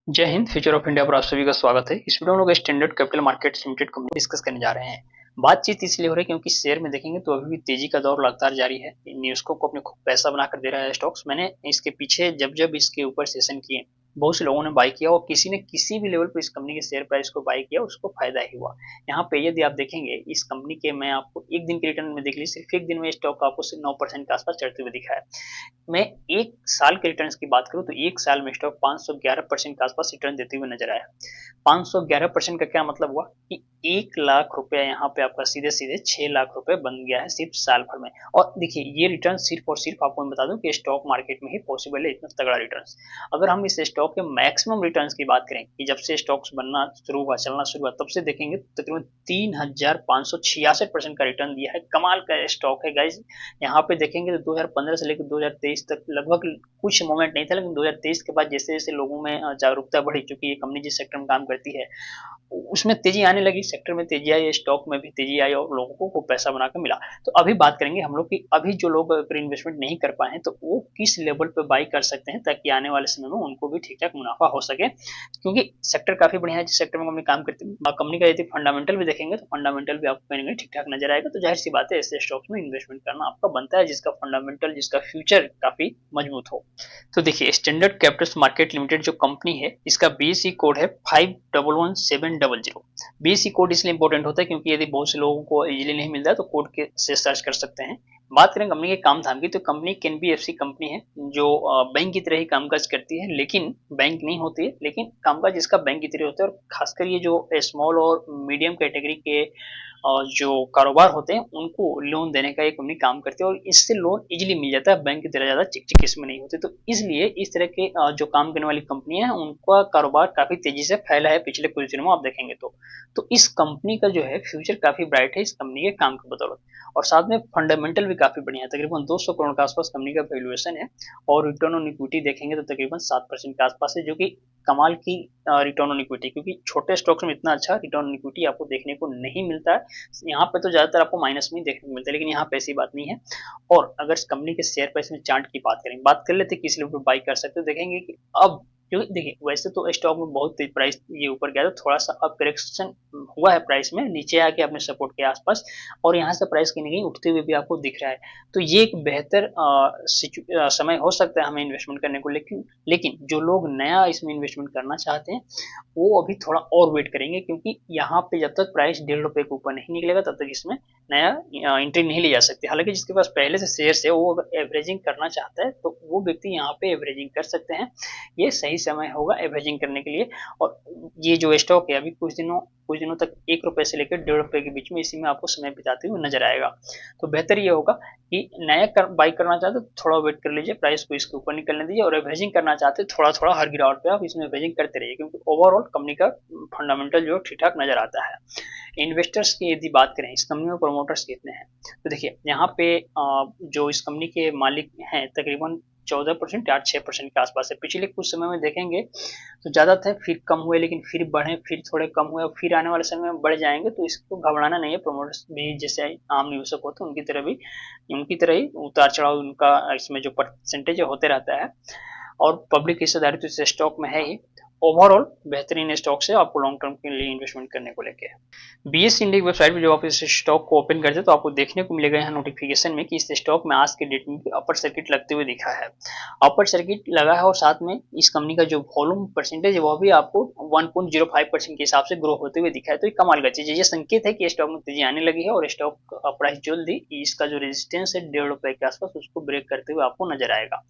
जय Hind. Future of India पर आप सभी का स्वागत है। इस वीडियो में लोग standard capital markets limited company discuss करने जा रहे हैं। बातचीत इसलिए हो रही है क्योंकि शेयर में देखेंगे तो अभी भी तेजी का दौर लगातार जारी है। न्यूज़को को अपने खूब पैसा बनाकर दे रहा है स्टॉक्स। मैंने इसके पीछे जब इसके ऊपर सेशन किए, बहुत से लोगों ने बाई किया और किसी ने किसी भी लेवल पर इस कंपनी के शेयर प्राइस को बाई किया, उसको फायदा ही हुआ। यहाँ पे यदि आप देखेंगे इस कंपनी के, मैं आपको एक दिन के रिटर्न में देख लीजिए, सिर्फ एक दिन में स्टॉक आपको सिर्फ 9% के आसपास चढ़ते हुए दिखा है। मैं एक साल के रिटर्न्स की बात करूं तो एक साल में स्टॉक 511% के आसपास रिटर्न देते हुए नजर आया। 511% का क्या मतलब हुआ कि 1 लाख रुपया यहाँ पे आपका सीधे सीधे 6 लाख रुपए बन गया है सिर्फ साल भर में। और देखिए ये रिटर्न सिर्फ और सिर्फ आपको मैं बता दूं कि स्टॉक मार्केट में ही पॉसिबल है इतना तगड़ा रिटर्न। अगर हम इस स्टॉक के मैक्सिमम रिटर्न की बात करें कि जब से स्टॉक्स बनना शुरू हुआ, चलना शुरू हुआ, तब से देखेंगे तो तकरीबन 3566% का रिटर्न दिया है। कमाल का स्टॉक है गाइज। यहाँ पे देखेंगे तो 2015 से लेकर 2023 तक लगभग कुछ मोमेंट नहीं था, लेकिन 2023 के बाद जैसे जैसे लोगों में जागरूकता बढ़ी, क्योंकि ये कंपनी जिस सेक्टर में काम करती है उसमें तेजी आने लगी, सेक्टर में तेजी आई, स्टॉक में भी तेजी आई और लोगों को पैसा बनाकर मिला। तो अभी बात करेंगे हम लोग कि अभी जो लोग अगर इन्वेस्टमेंट नहीं कर पाए हैं तो वो किस लेवल पे बाई कर सकते हैं, ताकि आने वाले समय में उनको भी ठीक ठाक मुनाफा हो सके। क्योंकि सेक्टर काफी बढ़िया है जिस सेक्टर में कंपनी काम करती है। कंपनी का यदि फंडामेंटल भी देखेंगे तो फंडामेंटल भी आपको कहीं ना कहीं ठीक ठाक नजर आएगा। तो जाहिर सी बात है ऐसे स्टॉक्स में इन्वेस्टमेंट करना आपका बनता है जिसका फंडामेंटल, जिसका फ्यूचर काफी मजबूत हो। तो देखिए स्टैंडर्ड कैपिटल्स मार्केट लिमिटेड जो कंपनी है, इसका बीएसई कोड है 511700। बीएसई कोड इसलिए इंपॉर्टेंट होता है क्योंकि यदि बहुत से लोगों को इजीली नहीं मिलता है तो कोड के से सर्च कर सकते हैं। बात करें कंपनी के काम धाम की तो कंपनी एक एनबीएफसी कंपनी है जो बैंक की तरह ही कामकाज करती है, लेकिन बैंक नहीं होती है, लेकिन कामकाज इसका बैंक की तरह होता है। और खासकर ये जो स्मॉल और मीडियम कैटेगरी के जो कारोबार होते हैं उनको लोन देने का एक कंपनी काम करती है और इससे लोन इजीली मिल जाता है, बैंक की तरह ज्यादा चिक चिक इसमें नहीं होती। तो इसलिए इस तरह के जो काम करने वाली कंपनियां हैं उनका कारोबार काफी तेजी से फैला है पिछले कुछ दिनों में आप देखेंगे तो इस कंपनी का जो है फ्यूचर काफी ब्राइट है इस कंपनी के काम की बदौलत। और साथ में फंडामेंटल भी काफी बढ़िया है, तकरीबन 200 करोड़ के आसपास कंपनी का वैल्यूएशन है। और रिटर्न ऑन इक्विटी देखेंगे तो तकरीबन 7% के आसपास है, जो कि कमाल की रिटर्न ऑन इक्विटी, क्योंकि छोटे स्टॉक्स में इतना अच्छा रिटर्न ऑन इक्विटी आपको देखने को नहीं मिलता है। यहाँ पे तो ज्यादातर आपको माइनस में देखने को मिलता है, लेकिन यहाँ पे ऐसी बात नहीं है। और अगर इस कंपनी के शेयर प्राइस में चार्ट की बात करें, बात कर लेते हैं किस लेवल पर बाई कर सकते हो, देखेंगे कि अब क्योंकि देखिए वैसे तो स्टॉक में बहुत तेज प्राइस ये ऊपर गया था, थोड़ा सा अब करेक्शन हुआ है प्राइस में, नीचे आके अपने सपोर्ट के आसपास, और यहाँ से प्राइस कहीं ना कहीं उठते हुए भी आपको दिख रहा है। तो ये एक बेहतर समय हो सकता है हमें इन्वेस्टमेंट करने को। लेकिन जो लोग नया इसमें इन्वेस्टमेंट करना चाहते हैं वो अभी थोड़ा और वेट करेंगे, क्योंकि यहाँ पे जब तक प्राइस 1.5 रुपए के ऊपर नहीं निकलेगा तब तक इसमें नया एंट्री नहीं ली जा सकती। हालांकि जिसके पास पहले से शेयर्स है वो अगर एवरेजिंग करना चाहता है तो वो व्यक्ति यहाँ पे एवरेजिंग कर सकते हैं। ये सही समय होगा एवरेजिंग करने के लिए। और ये जो स्टॉक है अभी कुछ दिनों तक 1 रुपए से लेकर 1.5 रुपए के बीच में इसी में आपको समय बिताते हुए नजर आएगा। तो बेहतर ये होगा कि नया बाई करना चाहते तो थोड़ा वेट कर लीजिए, प्राइस को इसके ऊपर निकलने दीजिए, और एवरेजिंग करना चाहते थोड़ा थोड़ा हर गिरावट पे आप इसमें एवरेजिंग करते रहिए, क्योंकि ओवरऑल कंपनी का फंडामेंटल जो ठीक ठाक नजर आता है। इन्वेस्टर्स की यदि बात करें इस कंपनी में प्रमोटर्स कितने हैं, तो देखिए यहाँ पे जो इस कंपनी के मालिक हैं तकरीबन 14% या 6% के आसपास है। पिछले कुछ समय में देखेंगे तो ज्यादा थे, फिर कम हुए, लेकिन फिर बढ़े, फिर थोड़े कम हुए, और फिर आने वाले समय में बढ़ जाएंगे। तो इसको घबराना नहीं है, प्रमोटर्स भी जैसे आम निवेशक होते हैं उनकी तरह ही उतार चढ़ाव उनका इसमें जो परसेंटेज होते रहता है। और पब्लिक हिस्सेदारी तो इस स्टॉक में है ही। ओवरऑल बेहतरीन स्टॉक से आपको लॉन्ग टर्म के लिए इन्वेस्टमेंट करने को लेके। बीएस इंडिया की वेबसाइट पे जब आप इस स्टॉक को ओपन करते हैं तो आपको देखने को मिलेगा यहाँ नोटिफिकेशन में कि इस स्टॉक में आज के डेट में अपर सर्किट लगते हुए दिखा है। अपर सर्किट लगा है और साथ में इस कंपनी का जो वॉल्यूम परसेंटेज है वह भी आपको 1.05% के हिसाब से ग्रो होते हुए दिखा है। तो ये कमाल का चीज है, ये संकेत है कि स्टॉक में तेजी आने लगी है और स्टॉक प्राइस जल्दी इसका जो रेजिस्टेंस है 1.5 रुपए के आसपास उसको ब्रेक करते हुए आपको नजर आएगा।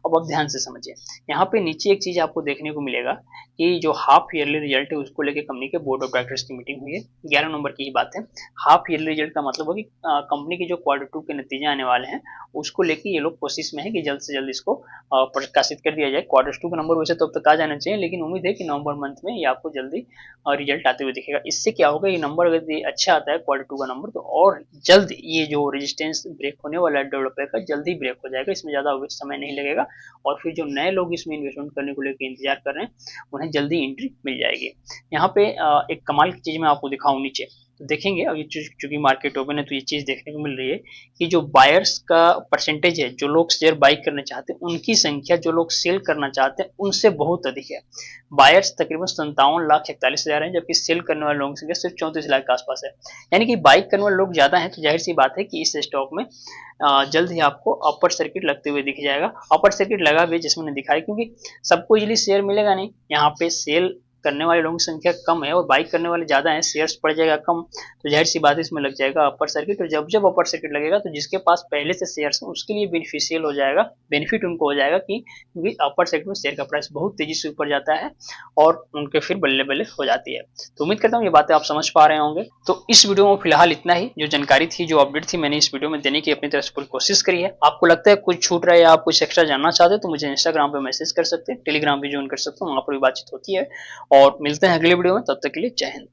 अब ध्यान से समझिए, यहाँ पे नीचे एक चीज आपको देखने को मिलेगा कि जो हाफ ईयरली रिजल्ट है उसको लेके कंपनी के बोर्ड ऑफ डायरेक्टर्स की मीटिंग हुई है। 11 नवंबर की ही बात है। हाफ ईयरली रिजल्ट का मतलब हो कि कंपनी के जो Q2 के नतीजे आने वाले हैं उसको लेके ये लोग कोशिश में है कि जल्द से जल्द इसको प्रकाशित कर दिया जाए। Q2 का नंबर वैसे तो अब तक आ जाना चाहिए, लेकिन उम्मीद है कि नवंबर मंथ में ये आपको जल्दी रिजल्ट आते हुए दिखेगा। इससे क्या होगा, ये नंबर अगर अच्छा आता है Q2 का नंबर, तो और जल्द ये जो रेजिस्टेंस ब्रेक होने वाला है 1.5 रुपए का जल्दी ब्रेक हो जाएगा, इसमें ज्यादा समय नहीं लगेगा। और फिर जो नए लोग इसमें इन्वेस्टमेंट करने को लेकर इंतजार कर रहे हैं उन्हें जल्दी एंट्री मिल जाएगी। यहाँ पे एक कमाल की चीज मैं आपको दिखाऊं नीचे, तो देखेंगे अभी चूंकि मार्केट ओपन है तो ये चीज देखने को मिल रही है कि जो बायर्स का परसेंटेज है, जो लोग शेयर बाई करना चाहते हैं उनकी संख्या जो लोग सेल करना चाहते हैं उनसे बहुत अधिक है। बायर्स तकरीबन 57,41,000 है, जबकि सेल करने वाले लोगों की संख्या सिर्फ 34 लाख के आसपास है। यानी कि बाई करने वाले लोग ज्यादा है, तो जाहिर सी बात है कि इस स्टॉक में जल्द ही आपको अपर सर्किट लगते हुए दिख जाएगा। अपर सर्किट लगा भी जिसमें मैंने दिखाया, क्योंकि सबको इजीली शेयर मिलेगा नहीं, यहाँ पे सेल करने वाले लोगों की संख्या कम है और बाई करने वाले ज्यादा हैं, शेयर्स पड़ जाएगा कम, तो जाहिर सी बात है इसमें लग जाएगा अपर सर्किट। और जब जब अपर सर्किट लगेगा तो जिसके पास पहले से शेयर्स हैं उसके लिए बेनिफिशियल हो जाएगा, बेनिफिट उनको हो जाएगा कि क्योंकि अपर सर्किट में शेयर का प्राइस बहुत तेजी से ऊपर जाता है और उनके फिर बल्ले बल्ले हो जाती है। तो उम्मीद करता हूँ ये बातें आप समझ पा रहे होंगे। तो इस वीडियो में फिलहाल इतना ही, जो जानकारी थी, जो अपडेट थी, मैंने इस वीडियो में देने की अपनी तरफ से पूरी कोशिश करी है। आपको लगता है कुछ छूट रहा है या आप कुछ एक्स्ट्रा जानना चाहते हैं तो मुझे इंस्टाग्राम पे मैसेज कर सकते हैं, टेलीग्राम भी ज्वाइन कर सकते हैं, वहां पर भी बातचीत होती है। और मिलते हैं अगले वीडियो में, तब तक के लिए जय हिंद।